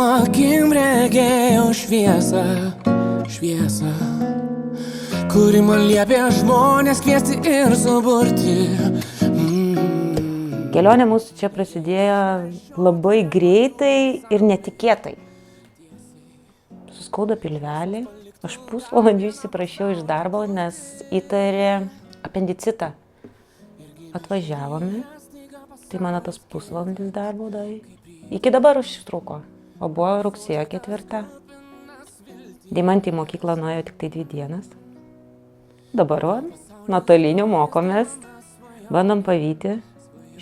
akim regėjau šviesą, šviesą, kuri man liepė žmonės kviesti ir suburti. Kelionė mūsų čia prasidėjo labai greitai ir netikėtai. Suskaudo pilvelį, aš pusvalandžiu įsiprašiau iš darbo, nes įtarė apendicitą. Atvažiavome, tai mano tas pusvalandis darbo dar iki dabar užtruko, o buvo rugsėjo 4. Deimantė į mokyklą nuėjo tik tai 2 dienas. Dabar nuotoliniu mokomės, bandom pavyti.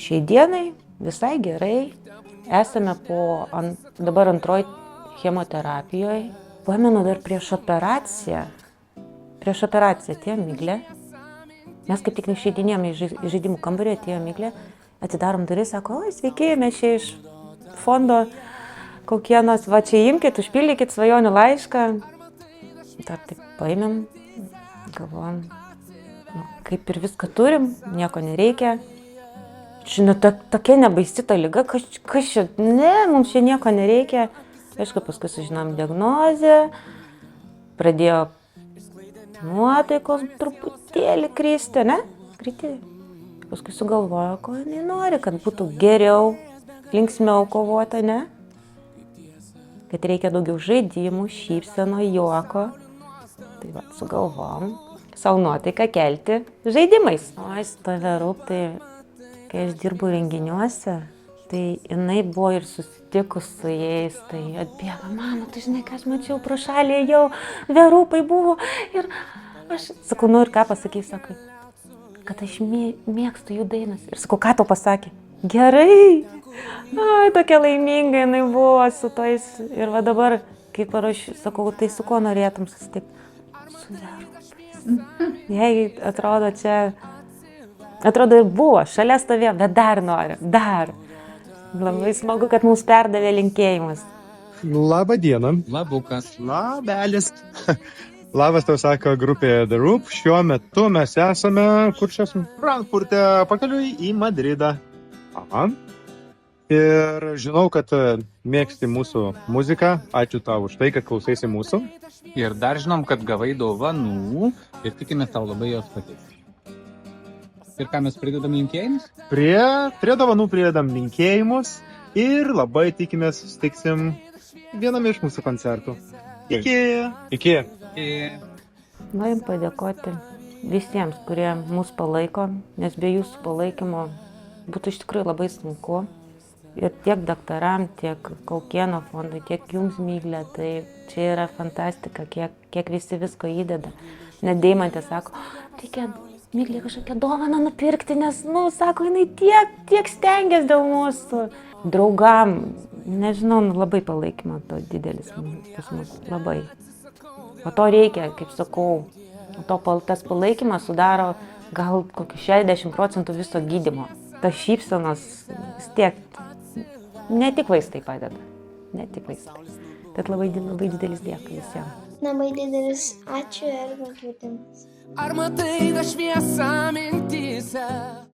Šiai dienai visai gerai, esame dabar 2 chemoterapijoje. Pamenu dar prieš operaciją atėjo Miglė. Mes kaip tik neišeidinėjome iš žaidimų kambario, atėjo Miglė, atidarom duris, sako, oi, sveiki, mes čia iš fondo kokienos, va čia imkit, užpildykit svajonių laišką. Dar taip paėmėm, galvojom, kaip ir viską turim, nieko nereikia. Žinot, tokia nebaisi ta liga, kas čia, ne, mums čia nieko nereikia. Aišku, paskui sužinom diagnozę, pradėjo nuotaikos truputėlį kristi, ne? Kriti. Paskui sugalvojo, ko jinai nori, kad būtų geriau, linksmiau kovota, ne? Kad reikia daugiau žaidimų, šypseno, juoko. Tai va, sugalvom savo nuotaiką kelti žaidimais. O, stovė rūp, tai kai aš dirbu renginiuose, tai jinai buvo ir susitikus su jais, tai atbėga, mama, tu žinai, ką aš mačiau, pro šalį jau verūpai buvo ir aš sakau, nu ir ką pasakei, sakai, kad aš mėgstu jų dainas. Ir sakau, ką tau pasakė? Gerai, ai, tokia laiminga jinai buvo su tais ir va dabar, kaip aš sakau, tai su kuo norėtum susitikti? Su verūpais. Jei atrodo čia... Atrodo ir buvo, šalia stovėjo, bet dar noriu, dar. Labai smagu, kad mums perdavė linkėjimus. Labą dieną. Labukas. Labelis. Labas tau sako grupė The Roop. Šiuo metu mes esame, kur čia esame? Frankfurte, pakeliui į Madridą. Aha. Ir žinau, kad mėgsti mūsų muziką. Ačiū tau už tai, kad klausaisi mūsų. Ir dar žinom, kad gavai dovanų ir tikimės tau labai jos patiks. Ir ką mes pridedam linkėjimus? Prie dovanų pridedam linkėjimus ir labai tikimės susitiksim viename iš mūsų koncertų. Iki. Norim padėkoti visiems, kurie mus palaiko, nes be jūsų palaikymo būtų iš tikrųjų labai sunku. Ir tiek daktaram, tiek Kaukieno fondui, tiek jums, Miglė, tai čia yra fantastika, kiek visi visko įdeda. Net Deimantė sako, reikia Miglė kažkokią dovaną nupirkti, nes, sako, jinai tiek stengiasi dėl mūsų. Draugam, nežinau, labai palaikymo to didelis pas mus, labai. O to reikia, kaip sakau, tas palaikymas sudaro gal kokį 60% viso gydymo. Tas šypsenos vis tiek, ne tik vaistai padeda, ne tik vaistai. Tad labai didelis dėkui visiems. Labai didelis ačiū ir pakvietimas. Ar matai tą šviesą mintyse?